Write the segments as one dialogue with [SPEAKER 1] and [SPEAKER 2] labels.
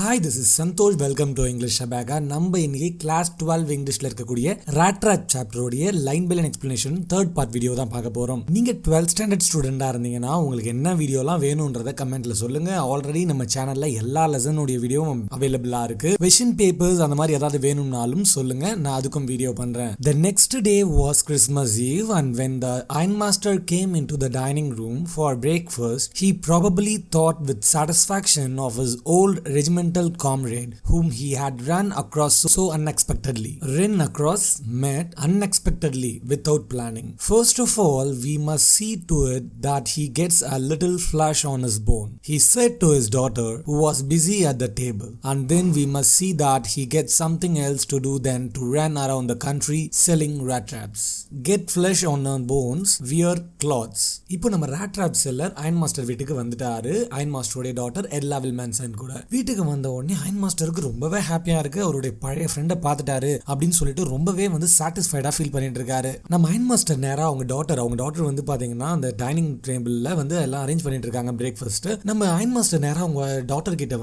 [SPEAKER 1] Hi, this is Santosh. Welcome to English Abaca. நம்ம இன்னைக்கு class 12 இங்கிலீஷ்ல இருக்கக்கூடிய Rattrap chapter உடைய line by line explanation third part video தான் பார்க்க போறோம். நீங்க 12th ஸ்டாண்டர்ட் ஸ்டூடெண்டா இருந்தீங்கன்னா உங்களுக்கு என்ன வீடியோலாம் வேணும்ன்றத கமெண்ட்ல சொல்லுங்க. ஆல்ரெடி நம்ம சேனல்ல எல்லா லெசன் உடைய வீடியோவும் அவைலபிளா இருக்கு. கொஸ்டின் பேப்பர்ஸ் அந்த மாதிரி ஏதாவது வேணும்னாலும் சொல்லுங்க, நான் அதுக்கும் வீடியோ பண்றேன். The next day was Christmas Eve and when the ironmaster came into the dining room for breakfast, he probably thought with satisfaction of his old regimental comrade whom he had run across so unexpectedly. Run across met unexpectedly without planning. First of all, we must see to it that he gets a little flesh on his bone, he said to his daughter who was busy at the table. And then we must see that he gets something else to do than to run around the country selling rat traps. Get flesh on our bones, wear clothes. இப்போ நம்ம rat trap seller ironmaster வீட்டுக்கு வந்துட்டாரு. Iron மாஸ்டரோட daughter எல்லா வில்மன்சன் கூட வீட்டுக்கு வந்த உடனே iron மாஸ்டருக்கு ரொம்பவே ஹாப்பியா இருக்கு. அவருடைய பழைய ஃப்ரெண்டை பார்த்துட்டாரு அப்படின்னு சொல்லிட்டு ரொம்பவே சாட்டிஸ்ஃபைடா ஃபீல் பண்ணிட்டு இருக்காரு. நம்ம அயன் மாஸ்டர் நேரா அவங்க டாட்டர் வந்து பாத்தீங்கன்னா அந்த டைனிங் டேபிள்ல எல்லாம் அரேஞ்ச் பண்ணிட்டு இருக்காங்க பிரேக்ஃபாஸ்ட். நம்ம அயன் மாஸ்டர் நேரா அவங்க டாட்டர் கிட்ட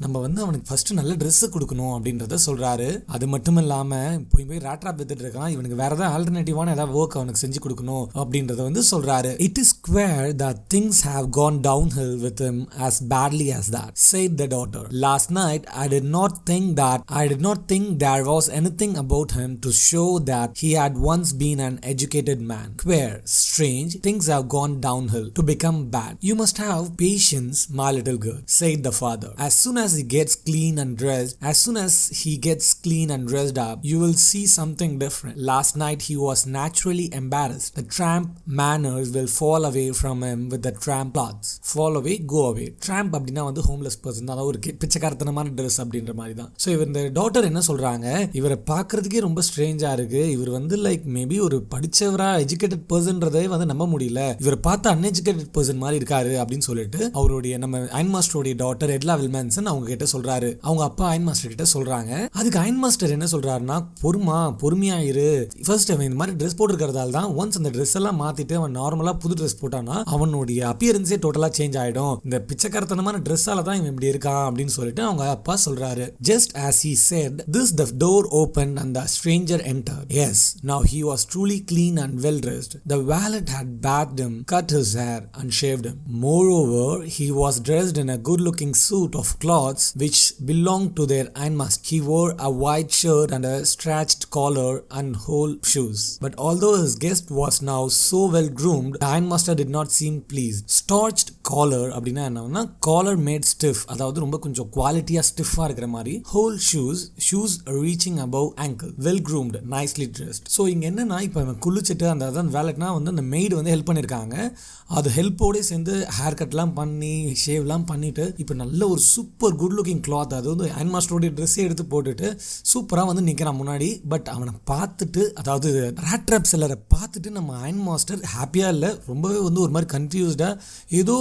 [SPEAKER 1] நம்ம அவனுக்கு ஃபர்ஸ்ட் நல்ல ட்ரெஸ் கொடுக்கணும் அப்படின்றத சொல்றாரு. அது மட்டும் இல்லாம போய் ராட்ராப் வித்துட்டு இருக்கான், இவனுக்கு வேற ஏதாவது ஆல்டர்னேட்டிவான ஏதாவது ஒர்க் அவனுக்கு செஞ்சு கொடுக்கணும் அப்படின்றத சொல்றாரு. It is queer that things have gone downhill with him as badly as that, said the daughter. Last night I did not think there was anything about him to show that he had once been an educated man. Queer, strange, things have gone downhill to become bad. You must have patience, my little girl, said the father. As soon as he gets clean and dressed up, you will see something different. Last night he was naturally embarrassed. The tramp manners will fall away from him with the tramp clothes. Fall away, go away. Tramp அப்படின்னா homeless person தான், ஒரு பிச்சைக்காரத்தனமான dress அப்படின்ற மாதிரி தான். So இவர் இந்த daughter என்ன சொல்றாங்க, இவரை பார்க்கறதுக்கே ரொம்ப ஸ்ட்ரேஞ்சா இருக்கு, இவர் லைக் மேபி ஒரு படிச்சவரா எஜுகேட்டட் பர்சன்றதே நம்ப முடியல, இவர் பார்த்து அன்எஜுகேட்டட் பர்சன் மாதிரி இருக்காரு அப்படின்னு சொல்லிட்டு அவருடைய நம்ம அயன் மாஸ்டருடைய டாட்டர் எல்லா வில்மன்சன் அவங்க கிட்ட சொல்றாரு. அவங்க அப்பா அயன் மாஸ்டர் கிட்ட சொல்றாங்க. அதுக்கு அயன் மாஸ்டர் என்ன சொல்றாருன்னா, பொறுமையா இரு, ஃபர்ஸ்ட் அவன் இந்த மாதிரி ட்ரெஸ் போட்டுருக்கிறதால தான் ஒன்ஸ் அந்த ட்ரெஸ் எல்லாம் மாத்திட்டு அவன் நார்மலா புது ட்ரெஸ் போட்டானா அவனுடைய அப்பியரன்ஸே டோட்டலா சேஞ்ச் ஆயிடும், இந்த பிச்சைக்காரத்தனமான ட்ரெஸ்ஸால தான் இவன் இப்படி இருக்கான் அப்படின்னு சொல்லிட்டு அவங்க அப்பா சொல்றாரு. Just as he said this, the door opened and the stranger entered. Yes, now he was truly clean and well dressed. The valet had bathed him, cut his hair and shaved him. Moreover, he was dressed in a good looking suit of clothes which belonged to their ironmaster. He wore a white shirt and a starched collar and whole shoes. But although his guest was now so well groomed, the ironmaster did not seem pleased. Starched collar அப்படின்னா என்னன்னா collar made stiff, அதாவது ரொம்ப கொஞ்சம் குவாலிட்டியா ஸ்டிஃபா இருக்கிற மாதிரி. Whole shoes reaching above ankle, well groomed, nicely dressed. So இங்க என்னன்னா இப்போ குளிச்சுட்டு அந்த வேலைட்னா அந்த மெய்டு ஹெல்ப் பண்ணிருக்காங்க. அது ஹெல்ப்போட சேர்ந்து ஹேர் கட்லாம் பண்ணி ஷேவ்லாம் பண்ணிட்டு இப்போ நல்ல ஒரு சூப்பர் குட் லுக்கிங் கிளாத், அது அயன் மாஸ்டரோட ட்ரெஸ்ஸே எடுத்து போட்டுட்டு சூப்பரா நிக்கிறான் முன்னாடி. பட் அவனை பார்த்துட்டு, அதாவது ராட்ராப் செல்லரை பார்த்துட்டு நம்ம அயன் மாஸ்டர் ஹாப்பியா இல்ல, ரொம்பவே ஒரு மாதிரி கன்ஃபியூஸ்டா ஏதோ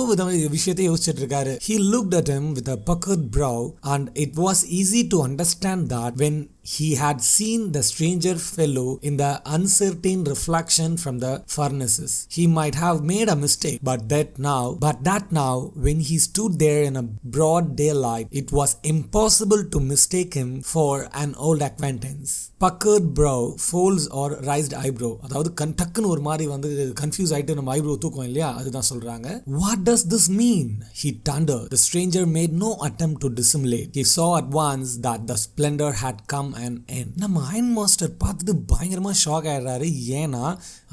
[SPEAKER 1] விஷயத்தை யோசிச்சுட்டு இருக்காரு. He looked at him with a puckered brow and it was easy to understand that when he had seen the stranger fellow in the uncertain reflection from the furnaces, he might have made a mistake, but that now when he stood there in a broad daylight, it was impossible to mistake him for an old acquaintance. Puckered brow, folds or raised eyebrow, அதாவது டக்குன்னு ஒரு மாதிரி confuse ஆயிட்டு நம்ம eyebrow தூக்கம் இல்லையா, அதுதான் சொல்றாங்க. What does this mean? He thundered. The stranger made no attempt to dissimulate. He saw at once that the splendor had come and end. நம்ம அயன் மாஸ்டர் பார்த்துட்டு பயங்கரமா ஷாக் ஆயிடுறாரு. ஏன்னா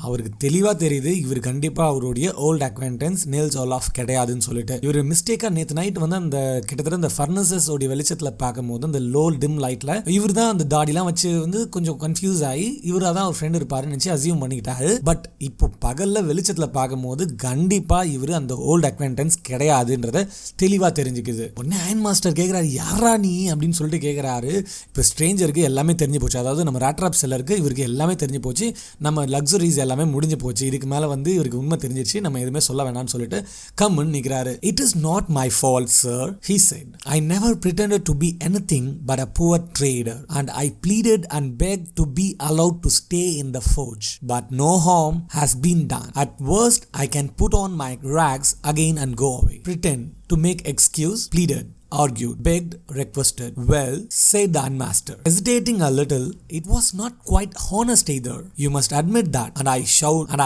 [SPEAKER 1] அவருக்கு தெளிவா தெரியுது இவர் கண்டிப்பா அவருடைய ஓல்ட் அக்வைண்டன்ஸ் நேல்ஸ் ஆலாஃப் கிடையாதுன்னு சொல்லிட்டு. இவர் மிஸ்டேக்கா நேற்று நைட் அந்த கிட்டத்தட்ட அந்த ஃபர்னசஸ் உடைய வெளிச்சத்துல பார்க்கும்போது அந்த லோ டிம் லைட்ல இவர் தான் அந்த தாடிலாம் வச்சு கொஞ்சம் கன்ஃபியூஸ் ஆகி இவரா தான் ஒரு ஃப்ரெண்ட் இருப்பாருன்னு நினைச்சு அசியூம் பண்ணிக்கிட்டாரு. பட் இப்போ பகல்ல வெளிச்சத்துல பார்க்கும்போது கண்டிப்பா இவர் அந்த ஓல்ட் அக்வைண்டன்ஸ் கிடையாதுன்றத தெளிவா தெரிஞ்சுக்குது. உடனே அயன் மாஸ்டர் கேட்கிறாரு, யாரா நீ அப்படின்னு சொல்லிட்டு கேட்கிறாரு. இப்போ ஸ்ட்ரேஞ்சருக்கு எல்லாமே தெரிஞ்சு போச்சு, அதாவது நம்ம ராட்ராப் செல்லருக்கு இவருக்கு எல்லாமே தெரிஞ்சு போச்சு, நம்ம லக்ஸுரிஸ் எல்லாமே முடிஞ்சு போச்சு, இதுக்கு மேல இவருக்கு உண்மை தெரிஞ்சிருச்சு, நம்ம எதுவுமே சொல்ல வேணாம்னு சொல்லிட்டு கம்முன்னு நிக்கிறாரு. It is not my fault, sir, he said. I never pretended to be anything but a poor trader, and I pleaded and begged to be allowed to stay in the forge, but no harm has been done. At worst, I can put on my rags again and go away. Pretend to make excuse, pleaded. argued, begged, requested. Well, said the ironmaster, hesitating a little, it was not quite honest either. You must admit that, and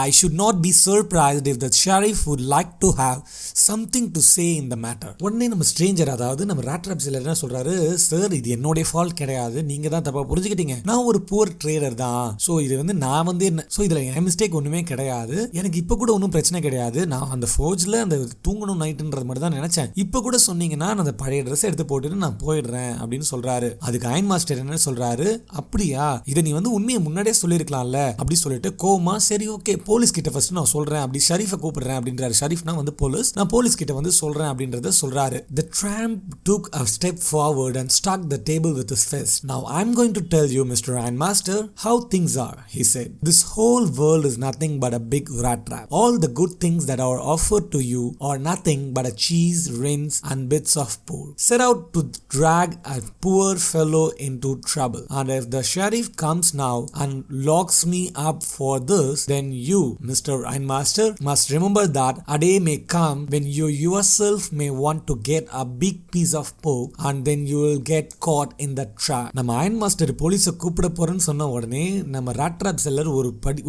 [SPEAKER 1] I should not be surprised if the sheriff would like to have something to say in the matter. உடனே நம்ம Stranger, அதாவது நம்ம ராட்ராப் சிலர் என்ன சொல்றாரு, sir இது என்னோட fault கிடையாது, நீங்க தான் தப்பா புரிஞ்சுக்கிட்டீங்க, நான் ஒரு புவர் ட்ரேடர் தான், சோ இது வந்து நான் வந்து என்ன, சோ இதுல என் மிஸ்டேக் ஒண்ணுமே கிடையாது, எனக்கு இப்ப கூட ஒன்றும் பிரச்சனை கிடையாது, நான் அந்த ஃபோர்ஜ்ல அந்த தூங்கணும் நைட்டுன்றது மாதிரி தான் நினைச்சேன், இப்ப கூட சொன்னீங்கன்னா நான் அந்த பழைய ட்ரெஸ் எடுத்து போட்டுட்டு நான் போயிடுறேன் அப்படின்னு சொல்றாரு. அதுக்கு அயன் மாஸ்டர் என்ன சொல்றாரு, அப்படியா, இதை நீ வந்து உண்மையை முன்னாடியே சொல்லிருக்கலாம்ல அப்படி சொல்லிட்டு கோமா, சரி ஓகே போலீஸ் கிட்ட ஃபர்ஸ்ட் நான் சொல்றேன், அப்படி ஷரீஃபை கூப்பிடுறேன் அப்படின்றாரு. ஷரீஃப்னா வந்து போலீஸ், நான் போலீஸ் கிட்ட வந்து சொல்றேன் அப்படின்றத சொல்றாரு. The tramp took a step forward and struck the table with his fist. Now I'm going to tell you, Mr. Ironmaster, how things are, he said. This whole world is nothing but a big rat trap. All the good things that are offered to you are nothing but a cheese, rinse and bits of pork, set out to drag a poor fellow into trouble. And if the sheriff comes now and locks me up for this, then you, Mr. Ironmaster, must remember that a day may come when you yourself may want to get a big piece of pork and then you will get caught in the trap. நம்ம iron master போலீஸை கூப்பிட போறேன்னு சொன்ன உடனே நம்ம rattrap seller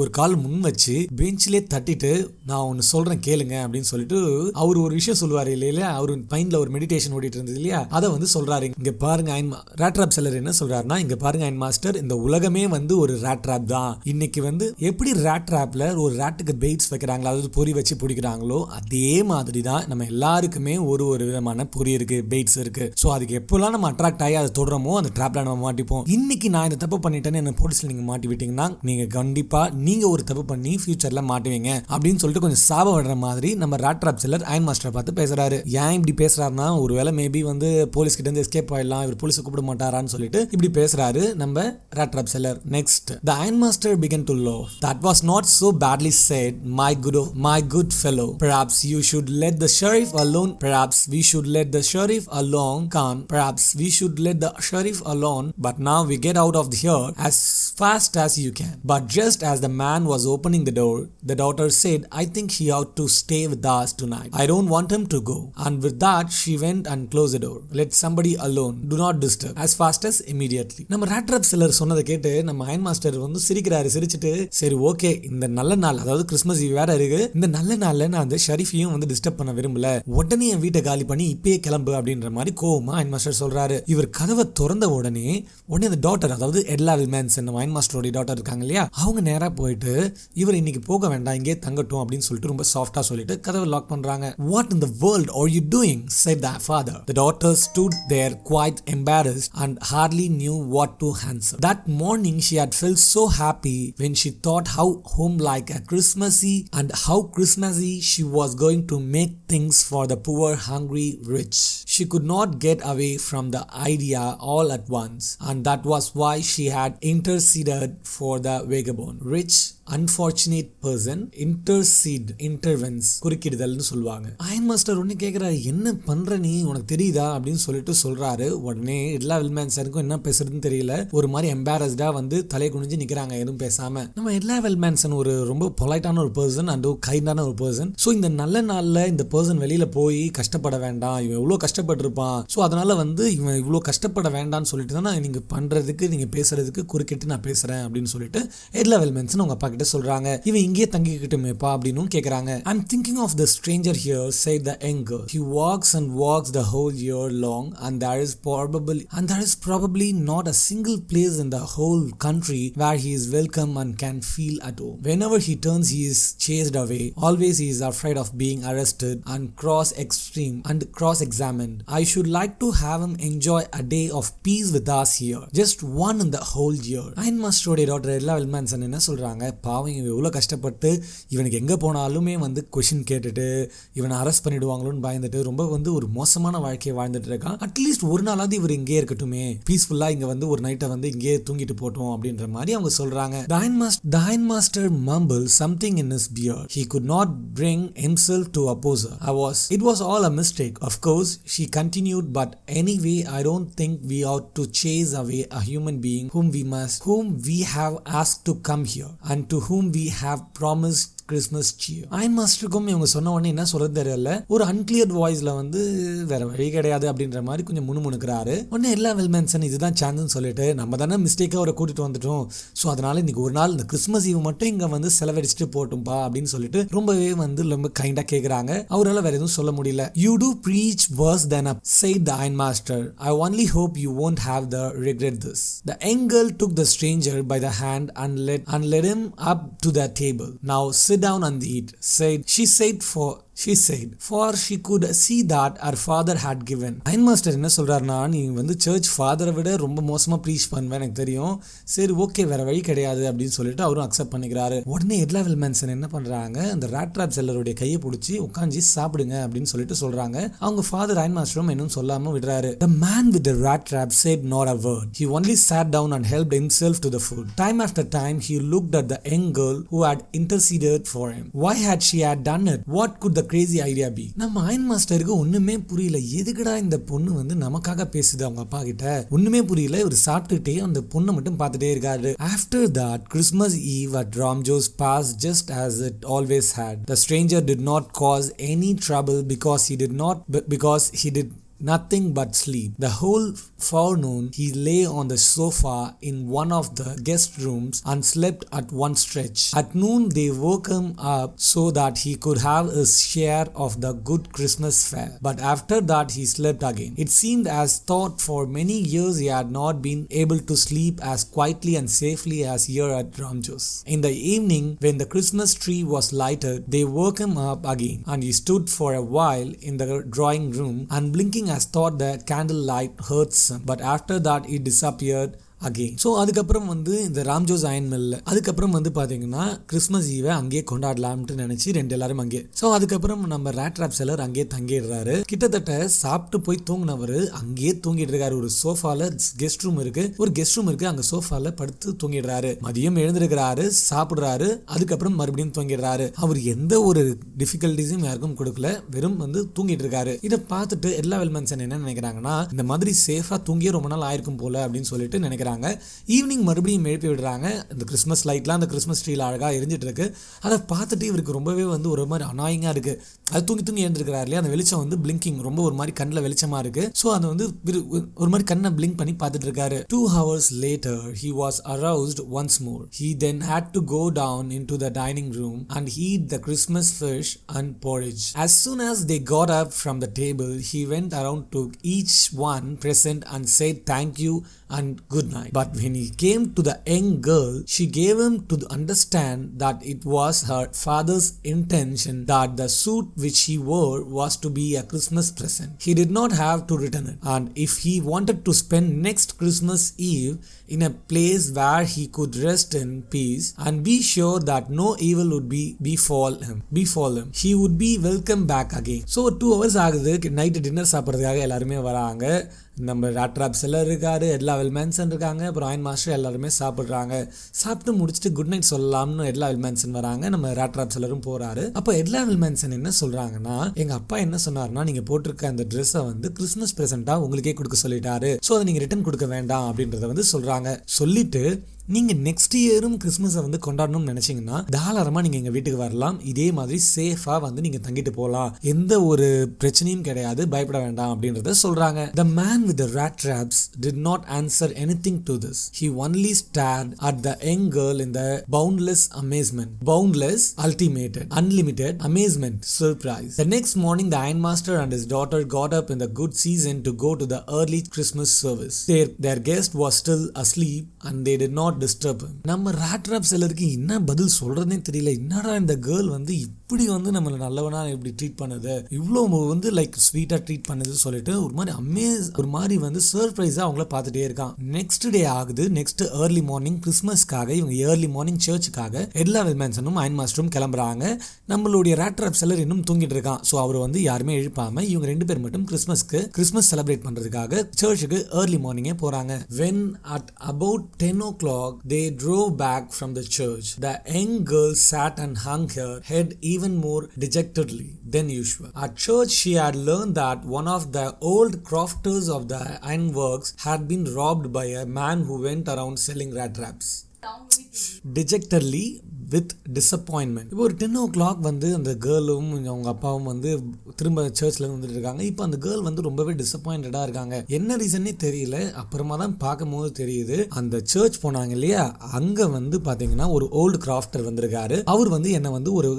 [SPEAKER 1] ஒரு கால் முன் வச்சு பெஞ்சிலே தட்டிட்டு, நான் ஒன்னு சொல்றேன் கேளுங்க அப்படின்னு சொல்லிட்டு அவர் ஒரு விஷயம் சொல்லுவாரு இல்லையா, அவரு மைண்ட்ல ஒரு மெடிடேஷன் ஓடிட்டு இருந்தது இல்லையா, அதை வந்து சொல்றாரு. இங்க பாருங்க ராட்ராப் செல்லர் என்ன சொல்றாருன்னா, இங்க பாருங்க அயன் மாஸ்டர், இந்த உலகமே வந்து ஒரு ராட்ராப் தான். இன்னைக்கு வந்து எப்படி ராட்ராப்ல ஒரு ராட்டுக்கு பெயிட்ஸ் வைக்கிறாங்களோ, அதாவது பொறி வச்சு பிடிக்கிறாங்களோ, அதே மாதிரி தான் நம்ம எல்லாருக்குமே ஒரு விதமான பொறி இருக்கு, பெயிட்ஸ் இருக்கு. சோ அதுக்கு எப்பெல்லாம் நம்ம அட்ராக்ட் ஆகி அதை தொடரமோ அந்த ட்ராப்ல நம்ம மாட்டிப்போம். இன்னைக்கு நான் இந்த தப்பு பண்ணிட்டேன்னு என்ன போலீஸ்ல நீங்க மாட்டி விட்டீங்கன்னா, நீங்க கண்டிப்பா நீங்க ஒரு தப்பு பண்ணி ஃபியூச்சர்ல மாட்டுவீங்க அப்படின்னு சொல்லிட்டு கொஞ்சம் சாபம் விடுற மாதிரி நம்ம ராட்ராப் செல்லர் அயன் மாஸ்டரை பார்த்து பேசுறாரு. ஏன் இப்படி பேசுறாருன்னா, ஒருவேளை மேபி வந்து போலீஸ் கிட்ட இருந்து எஸ்கேப் ஆயிடலாம், இவர் போலீஸ் கூப்பிட மாட்டாரான்னு சொல்லிட்டு இப்படி பேசுறாரு நம்ம rattrap seller. Next, the iron master began to laugh. That was not so badly said, my good fellow. Perhaps you should let the sheriff alone. Perhaps we should let the sheriff alone. Perhaps we should let the sheriff alone. But now we get out of here as fast as you can. But just as the man was opening the door, the daughter said, I think he ought to stay with us tonight. I don't want him to go. And with that, she went and closed the door. Let somebody alone. Do not disturb. As fast as immediately. நம்ம rattrap seller சொன்னதை கேட்டு நம்ம iron master வந்து சிரிக்கிறாரு. சிரிச்சுட்டு, சரி okay, இந்த நல்ல நாள், அதாவது கிறிஸ்மஸ் ஈவ் வேற இருக்கு, இந்த நல்ல நாள்ல நான் அந்த ஷரீஃபையும் வந்து டிஸ்டர்ப் பண்ண விரும்பல, உடனே என் வீட்டை காலி பண்ணி இப்பயே கிளம்பு அப்படின்ற மாதிரி கோவமா அயன் மாஸ்டர் சொல்றாரு. இவர் கதவை திறந்த உடனே அந்த டாக்டர், அதாவது எட்லா வில்மேன்சன் அயன் மாஸ்டரோட டாக்டர் இருக்காங்க இல்லையா, அவங்க நேரா போயிட்டு இவர் இன்னைக்கு போக வேண்டாம், இங்கே தங்கட்டும் அப்படின்னு சொல்லிட்டு ரொம்ப சாஃப்டா சொல்லிட்டு கதவை லாக் பண்றாங்க. What in the world are you doing? said the father. The daughter stood there quite embarrassed and hardly knew what to answer. That morning she had felt so happy when she thought how home-like a Christmassy and how Christmassy she was going to make things for the poor, hungry, rich. She could not get away from the idea all at once, and that was why she had interceded for the vagabond, rich, unfortunate person. Intervenes, குறுக்கிடுதல்னு சொல்லுவாங்க. Iron master ஒன்னு கேக்குறாரு, என்ன பண்ற நீ, உனக்கு தெரியுதா அப்படின்னு சொல்லிட்டு சொல்றாரு. உடனே எல்லா வெல்மேன்சனுக்கும் என்ன பேசுறதுன்னு தெரியல, ஒரு மாதிரி எம்பாரஸ்டா வந்து தலை குனிஞ்சு நிக்கிறாங்க எதுவும் பேசாம. நம்ம எல்லா வெல்மேன்சன் ஒரு ரொம்ப பொலைட்டான ஒரு பர்சன் அண்ட் கைண்டான ஒரு பர்சன். ஸோ இந்த நல்ல நாள்ல இந்த பர்சன் வெளியில போய் கஷ்டப்பட வேண்டாம், இவன் எவ்வளவு கஷ்டப்பட்டு இருப்பான், ஸோ அதனால வந்து இவன் இவ்வளவு கஷ்டப்பட வேண்டாம்னு சொல்லிட்டு தான் நீங்க பண்றதுக்கு, நீங்க பேசுறதுக்கு குறுக்கிட்டு நான் பேசுறேன் அப்படின்னு சொல்லிட்டு எல்லா வெல்மேன்சன் உங்க அப்பா சொல்றாங்க. இவன் இங்கே தங்கிக்கிட்டுமேப்பா அப்படின்னு கேக்குறாங்க. I'm thinking of the stranger here, said the young girl. He walks and walks the whole year long, and there is probably not a single place in the whole country where he is welcome and can feel at home. Whenever he turns, he is chased away. Always he is afraid of being arrested and cross-examined. I should like to have him enjoy a day of peace with us here, just one in the whole year. Iron Master daughter Ella Wilmanson என்ன சொல்றாங்க, பாவம் இவன் எவ்வளோ கஷ்டப்பட்டு இவனுக்கு எங்கே போனாலுமே வந்து கொஷின் கேட்டுட்டு இவனை அரெஸ்ட் பண்ணிடுவாங்களோன்னு பயந்துட்டு ரொம்ப வந்து ஒரு மோசமான வாழ்க்கையை வாழ்ந்துட்டு இருக்கான். அட்லீஸ்ட் ஒரு நாளாவது இவர் இங்கே இருக்கட்டுமே, பீஸ்ஃபுல்லாக இங்கே வந்து ஒரு நைட்டை வந்து இங்கே தூங்கிட்டு போட்டோம் அப்படின்ற மாதிரி அவங்க சொல்றாங்க. The Iron Master mumbled something in his beard. He could not bring himself to oppose her. It was all a mistake, of course, she continued, but anyway, I don't think we ought to chase away a human being whom we have asked to come here and to whom we have promised Christmas cheer. Iron மாஸ்டருக்கும் இவங்க சொன்ன உடனே என்ன சொல்றது தெரியல, ஒரு unclear வாய்ஸ்ல வந்து வேற வழி கிடையாது அப்படின்ற மாதிரி கொஞ்சம் முணுமுணுக்கிறாரு. உடனே எல்லா வெல்மேன்சன் இதுதான் சான்ஸ்னு சொல்லிட்டு நம்ம தானே மிஸ்டேக்கா அவரை கூட்டிட்டு வந்துட்டோம், ஸோ அதனால இன்னைக்கு ஒரு நாள் இந்த கிறிஸ்மஸ் ஈவ் மட்டும் இங்க வந்து செலவழிச்சுட்டு போட்டும்பா அப்படின்னு சொல்லிட்டு ரொம்பவே வந்து ரொம்ப கைண்டா கேட்கறாங்க. அவரால் வேற எதுவும் சொல்ல முடியல. You do preach worse than up, said the Iron Master. I only hope you won't have the regret this. The young girl took the stranger by the hand and led him up to the table. Now sit down and eat, she said, for she could see that her father had given. Ironmaster என்ன சொல்றாருன்னா, நீ வந்து search ஃபாதரை விட ரொம்ப மோசமா preach பண்ணுவேன் எனக்கு தெரியும், சரி ஓகே வேற வழி கிடையாது அப்படின்னு சொல்லிட்டு அவரும் அக்செப்ட் பண்ணிக்கிறாரு. உடனே எட்லா வெல்மேன்சன் என்ன பண்றாங்க, அந்த ராட்ராப் செல்லருடைய கையை பிடிச்சி உட்காந்து சாப்பிடுங்க அப்படின்னு சொல்லிட்டு சொல்றாங்க. அவங்க ஃபாதர் அயன் மாஸ்டரும் இன்னும் சொல்லாம விடுறாரு. The man with the rattrap said not a word. He only sat down and helped himself to the food. Time after time he looked at the young girl who had interceded for him. Why had she done it? What could the crazy idea be? நம்ம iron மாஸ்டருக்கு ஒண்ணுமே புரியல, எதுக்குடா இந்த பொண்ணு வந்து நமக்காக பேசுது அவங்க அப்பா கிட்ட, ஒண்ணுமே புரியல. ஒரு சாப்பிட்டுட்டே அந்த பொண்ணை மட்டும் பார்த்துட்டே இருக்காரு. After that Christmas Eve at Ramjo's passed just as it always had. The stranger did not cause any trouble because he did nothing but sleep. The whole forenoon he lay on the sofa in one of the guest rooms and slept at one stretch. At noon they woke him up so that he could have his share of the good Christmas fare. But after that he slept again. It seemed as thought for many years he had not been able to sleep as quietly and safely as here at Ramjo's. In the evening when the Christmas tree was lighted, they woke him up again and he stood for a while in the drawing room and blinking as thought the candlelight hurts him, but after that it disappeared again. So அதுக்கப்புறம் வந்து இந்த ராம்ஜோஸ் iron மில்ல அதுக்கப்புறம் வந்து பார்த்தீங்கன்னா Christmas ஈவை அங்கேயே கொண்டாடலாம்னு நினைச்சு எல்லாரும் அங்கே. ஸோ அதுக்கப்புறம் நம்ம ராட்ராப் செல்லர் அங்கேயே தங்கிடுறாரு. கிட்டத்தட்ட சாப்பிட்டு போய் தூங்கினவர் அங்கேயே தூங்கிட்டு இருக்காரு. ஒரு சோஃபால கெஸ்ட் ரூம் இருக்கு, அங்க சோஃபால படுத்து தூங்கிடுறாரு. மதியம் எழுந்திருக்கிறாரு, சாப்பிடுறாரு, அதுக்கப்புறம் மறுபடியும் தூங்கிடுறாரு. அவர் எந்த ஒரு டிஃபிகல்டிஸும் யாருக்கும் கொடுக்கல, வெறும் வந்து தூங்கிட்டு இருக்காரு. இதை பார்த்துட்டு எல்லா வெல்மன்சன் என்ன நினைக்கிறாங்கன்னா, இந்த மாதிரி சேஃபா தூங்கியே ரொம்ப நாள் ஆயிருக்கும் போல அப்படின்னு சொல்லிட்டு நினைக்கிறாங்க. ஈவினிங் மறுபடியும் எழுப்பி விடுறாங்க. இந்த கிறிஸ்மஸ் லைட்லாம் அந்த கிறிஸ்மஸ் ட்ரீல அழகா எரிஞ்சிட்டு இருக்கு. அதை பார்த்துட்டு இவருக்கு ரொம்பவே வந்து ஒரு மாதிரி அனாயிங்கா இருக்கு. அது தூங்கி எழுந்திருக்கிறாரு இல்லையா, அந்த வெளிச்சம் வந்து பிளிங்கிங் ரொம்ப ஒரு மாதிரி கண்ணில் வெளிச்சமா இருக்கு. ஸோ அதை வந்து ஒரு மாதிரி கண்ணை பிளிங்க் பண்ணி பார்த்துட்டு இருக்காரு. 2 hours later he was aroused once more. He then had to go down into the dining room and eat the Christmas fish and porridge. As soon as they got up from the table, he went around to each one present and said thank you and good night. But when he came to the young girl, she gave him to understand that it was her father's intention that the suit which he wore was to be a Christmas present. He did not have to return it, and if he wanted to spend next Christmas Eve in a place where he could rest in peace and be sure that no evil would befall him, he would be welcome back again. So 2 hours ஆகுது. Night dinner சாப்பிட்றதுக்காக எல்லாருமே வராங்க. நம்ம rattrap seller இருக்காரு, எல்லா வெல்மேன்சன் இருக்காங்க, அப்புறம் iron master எல்லாருமே சாப்பிட்றாங்க. சாப்பிட்டு முடிச்சுட்டு குட் நைட் சொல்லலாம்னு எல்லா வெல்மேன்சன் வராங்க. நம்ம ராட்ராப் செல்லரும் போறாரு. அப்போ எல்லா வெல்மேன்சன் என்ன சொல்றாங்கன்னா, எங்க அப்பா என்ன சொன்னாருன்னா, நீங்க போட்டிருக்க அந்த ட்ரெஸ்ஸை வந்து கிறிஸ்மஸ் பிரசண்டா உங்களுக்கே கொடுக்க சொல்லிட்டாரு, ஸோ அதை நீங்க ரிட்டர்ன் கொடுக்க வேண்டாம் அப்படின்றத வந்து சொல்றாங்க. சொல்லிட்டு நீங்க நெக்ஸ்ட் இயரும் கிறிஸ்மஸை வந்து கொண்டாடணும்னு நினைச்சீங்கன்னா தாராளமா நீங்க எங்க வீட்டுக்கு வரலாம், இதே மாதிரி சேஃபா வந்து நீங்க தங்கிட்டு போகலாம், எந்த ஒரு பிரச்சனையும் கிடையாது, பயப்பட வேண்டாம் அப்படின்றத சொல்றாங்க. The man with the rat traps did not answer anything to this. He only stared at the young girl in the unlimited amazement, surprise. The next morning the ironmaster and his daughter got up in the good season to go to the early Christmas service. Their guest was still asleep and they did not disturb him. நம்ம ராட்ராப் செல்லருக்கு என்ன பதில் சொல்றதுனே தெரியல. என்னடா இந்த girl வந்து இப்படி வந்து நம்மள நல்லவனா இப்படி ட்ரீட் பண்ணுது, இவ்வளவு வந்து லைக் ஸ்வீட்டா ட்ரீட் பண்ணுது சொல்லிட்டு ஒரு மாதிரி வந்து சர்ப்ரைஸா அவங்கள பார்த்துட்டே இருக்கான். நெக்ஸ்ட் டே ஆகுது. நெக்ஸ்ட் ஏர்லி மார்னிங் கிறிஸ்மஸ்க்காக இவங்க ஏர்லி மார்னிங் சர்ச்சுக்காக எல்லா வெல்மேன்சனும் அயன் மாஸ்டரும் கிளம்புறாங்க. நம்மளுடைய ராட்ராப் செல்லர் இன்னும் தூங்கிட்டு இருக்கான். ஸோ அவர் வந்து யாருமே எழுப்பாம இவங்க 2 பேர் மட்டும் கிறிஸ்மஸ் செலிப்ரேட் பண்றதுக்காக சர்ச்சுக்கு ஏர்லி மார்னிங்கே போறாங்க. When at about 10 o'clock they drove back from the church, the young girl sat and hung her head even more dejectedly than usual. At church she had learned that one of the old crofters of the ironworks had been robbed by a man who went around selling rat traps. Dejectedly with disappointment. இப்போ ஒரு 10 o'clock வந்து அந்த கேர்ளும் அவங்க அப்பாவும் வந்து திரும்ப சர்ச்ல வந்துட்டு இருக்காங்க. இப்போ அந்த கேர்ள் வந்து ரொம்பவே டிசப்பாயிண்டடா இருக்காங்க. என்ன ரீசன்னே தெரியல. அப்புறமா தான் பார்க்கும்போது தெரியுது, அந்த சர்ச் போனாங்க இல்லையா, அங்க வந்து பாத்தீங்கன்னா ஒரு ஓல்டு கிராஃப்டர் வந்திருக்காரு. அவர் வந்து என்ன வந்து ஒரு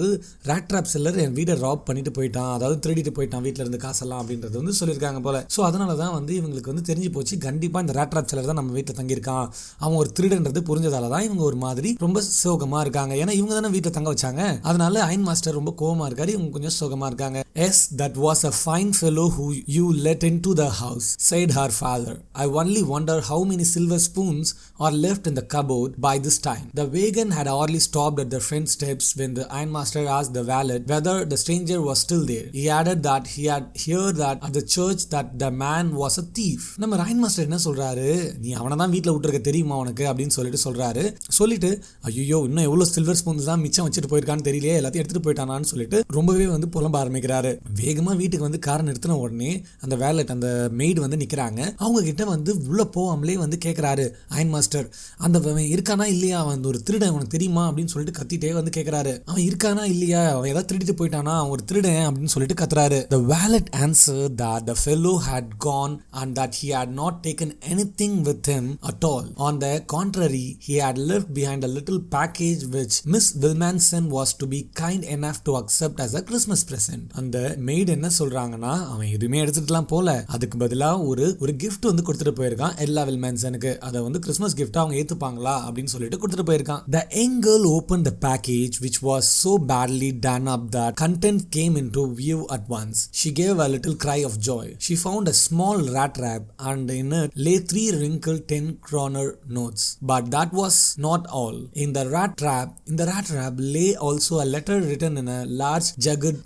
[SPEAKER 1] ராட்ராப் செல்லர் என் வீட்டை ராப் பண்ணிட்டு போயிட்டான், அதாவது திருடிட்டு போயிட்டான் வீட்டுல இருந்து காசெல்லாம் அப்படின்றது வந்து சொல்லியிருக்காங்க போல. ஸோ அதனாலதான் வந்து இவங்களுக்கு வந்து தெரிஞ்சு போச்சு, கண்டிப்பா இந்த ராட்ராப் செல்லர் தான் நம்ம வீட்டில் தங்கியிருக்கான், அவன் ஒரு திருடன்றது புரிஞ்சதால தான் இவங்க ஒரு மாதிரி ரொம்ப சோகமா இருக்காங்க. ஏன்னா இவங்க தானே வீட்டை தங்க வச்சாங்க. அதனால அயன் மாஸ்டர் ரொம்ப கோவமா இருக்காரு, இவங்க கொஞ்சம் சோகமா இருக்காங்க. Yes, that was a fine fellow who you let into the house, said her father. I only wonder how many silver spoons are left in the cupboard by this time. The wagon had hardly stopped at the front steps when the ironmaster asked the valet whether the stranger was still there. He added that he had heard that at the church that the man was a thief. நம்ம ironmaster என்ன சொல்றாரு, நீ அவனை தான் வீட்டில் விட்டுருக்க தெரியுமா உனக்கு அப்படின்னு சொல்றாரு. சொல்லிட்டு ஐயோ இன்னும் எவ்வளவு சில்வர் ஸ்பூன்ஸ் தான் மிச்சம் வச்சுட்டு போயிருக்கான்னு தெரியலையே, எல்லாத்தையும் எடுத்துட்டு போயிட்டானான்னு சொல்லிட்டு ரொம்பவே வந்து புலம்ப ஆரம்பிக்கிறாரு. வேகமா வீட்டுக்கு வந்து காரை நிறுத்தின உடனே அந்த வேலட் அந்த மெய்டு வந்து நிக்கிறாங்க. அவங்க கிட்ட வந்து உள்ள போகாமலே வந்து கேட்கிறாரு அயன் மாஸ்டர், அந்த இருக்கானா இல்லையா, அவன் ஒரு திருடன் உனக்கு தெரியுமா அப்படின்னு சொல்லிட்டு கத்திட்டே வந்து கேட்கிறாரு. அவன் இருக்கானா இல்லையா, அவன் ஏதாவது திருடிட்டு போயிட்டானா, அவன் ஒரு திருடன் அப்படின்னு சொல்லிட்டு கத்துறாரு. The valet answered that the fellow had gone and that he had not taken anything with him at all. On the contrary, he had left behind a little package which Miss Wilmanson was to be kind enough to accept as a Christmas present. அந்த maid என்ன சொல்றாங்கன்னா, அவன் எதுவுமே எடுத்துட்டுலாம் போல, அதுக்கு பதிலா ஒரு gift வந்து கொடுத்துட்டு போயிருக்கான் எல்லா வில்மேன்சனுக்கு. அதை வந்து கிறிஸ்மஸ் கிஃப்ட் அவங்க ஏத்துப்பாங்களா அப்படின்னு சொல்லிட்டு கொடுத்துட்டு போயிருக்கான். The young girl opened the package which was so badly done up that content came into view at once. She gave a little cry of joy. She found a small rat trap and in it lay 3 wrinkled 10-kroner notes. But that was not all. In the rat trap lay also a letter written in a large jagged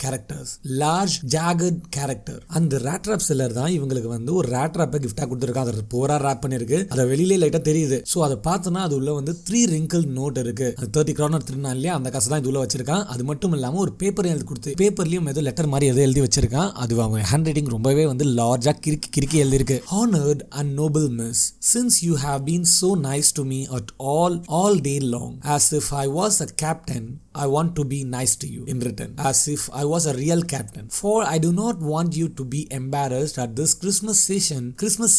[SPEAKER 1] character. அந்த rat trap seller தான் இவங்களுக்கு வந்து ஒரு rat trap gift கொடுத்திருக்கான். அது Bora rap பண்ணிருக்கு, அது வெளியிலே லைட்டா தெரியுது. சோ அதை பார்த்தனா அது உள்ள வந்து 3 wrinkled note இருக்கு. அது 30 kroner திருனா இல்லையா, அந்த காசு தான் இது உள்ள வச்சிருக்கான். அது மட்டும் இல்லாம ஒரு பேப்பர் எழுதி கொடுத்து, பேப்பர்லயும் ஏதோ லெட்டர் மாதிரி ஏதோ எழுதி வச்சிருக்கான். அது அவங்க ஹேண்ட் ரைட்டிங் ரொம்பவே வந்து லார்ஜா கிறுக்கி எழுதி இருக்கு. Honored and noble miss, since you have been so nice to me at all day long, as if I was a captain, I want to be nice to you. In written, as if I was a real captain. For I do not want you to be embarrassed at this Christmas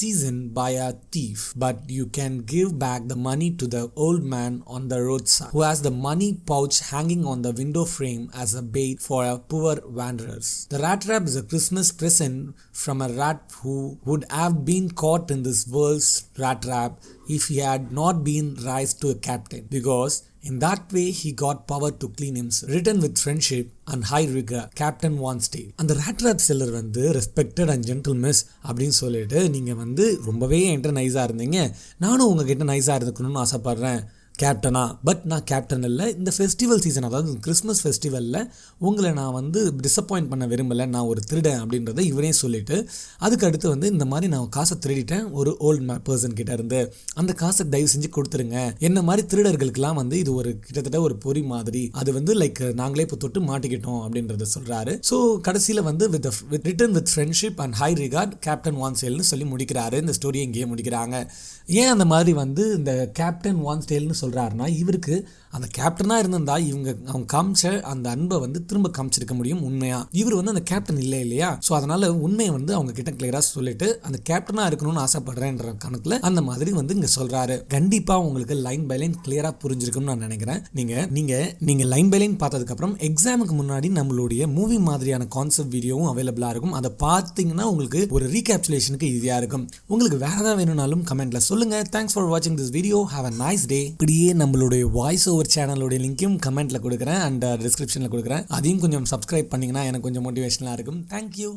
[SPEAKER 1] season by a thief, but you can give back the money to the old man on the roadside, who has the money pouch hanging on the window frame as a bait for our poor wanderers. The rat trap is a Christmas present from a rat who would have been caught in this world's rat trap if he had not been raised to a captain, because in that way he got power to clean himself. Written with friendship and high regard, Captain Wanstead. அந்த ராட்ராப் seller வந்து respected and gentle miss அப்படின்னு சொல்லிட்டு, நீங்க வந்து ரொம்பவே என்கிட்ட நைஸா இருந்தீங்க, நானும் உங்ககிட்ட நைஸா இருக்கணும்னு ஆசைப்படுறேன் கேப்டனா. பட் நான் கேப்டன் இல்லை, இந்த ஃபெஸ்டிவல் சீசன் அதாவது கிறிஸ்மஸ் ஃபெஸ்டிவலில் உங்களை நான் வந்து டிசப்பாயிண்ட் பண்ண விரும்பலை, நான் ஒரு திருடன் அப்படின்றத இவரே சொல்லிட்டு, அதுக்கு அடுத்து வந்து இந்த மாதிரி நான் காசை திருடிட்டேன் ஒரு ஓல்டு பர்சன் கிட்ட இருந்து, அந்த காசை தயவு செஞ்சு கொடுத்துருங்க, என்ன மாதிரி திருடர்களுக்கெல்லாம் வந்து இது ஒரு கிட்டத்தட்ட ஒரு பொறி மாதிரி, அது வந்து லைக் நாங்களே இப்போ தொட்டு மாட்டிக்கிட்டோம் அப்படின்றத சொல்றாரு. ஸோ கடைசியில் வந்து return with friendship and high regard captain வான்ஸ்டேல்னு சொல்லி முடிக்கிறாரு. இந்த ஸ்டோரியை இங்கேயே முடிக்கிறாங்க. ஏன் அந்த மாதிரி வந்து இந்த கேப்டன் வான்ஸ்டேல்னு சொல்றாருன்னா, இவருக்கு அந்த கேப்டனா இருந்தா அவங்க காமிச்ச அந்த அன்பை வந்து திரும்ப காமிச்சிருக்க முடியும் உண்மையா. இவர் வந்து அந்த கேப்டன் இல்லை இல்லையா, ஸோ அதனால உண்மையை வந்து அவங்க கிட்ட கிளியரா சொல்லிட்டு அந்த கேப்டனா இருக்கணும்னு ஆசைப்படுறேன்ற கணக்குல அந்த மாதிரி வந்து இங்க சொல்றாரு. கண்டிப்பா உங்களுக்கு லைன் பை லைன் கிளியரா புரிஞ்சிருக்கும்னு நான் நினைக்கிறேன். நீங்க லைன் பை லைன் பார்த்ததுக்கு அப்புறம் எக்ஸாமுக்கு முன்னாடி நம்மளுடைய மூவி மாதிரியான கான்செப்ட் வீடியோவும் அவைலபிளா இருக்கும். அதை பார்த்தீங்கன்னா உங்களுக்கு ஒரு ரீகேப்சுலேஷனுக்கு ஈஸியா இருக்கும். உங்களுக்கு வேற ஏதாவது வேணும்னாலும் கமெண்ட்ல சொல்லுங்க. தேங்க்ஸ் ஃபார் வாட்சிங் this video. Have a nice day. இப்படியே நம்மளுடைய வாய்ஸ் ஓவர் சேனலோட லிங்கையும் கமெண்ட்ல கொடுக்குறேன் அண்ட் டிஸ்கிரிப்ஷன்ல கொடுக்குறேன். அதையும் கொஞ்சம் சப்ஸ்கிரைப் பண்ணீங்கன்னா எனக்கு கொஞ்சம் மோட்டிவேஷனலா இருக்கும். தேங்க்யூ.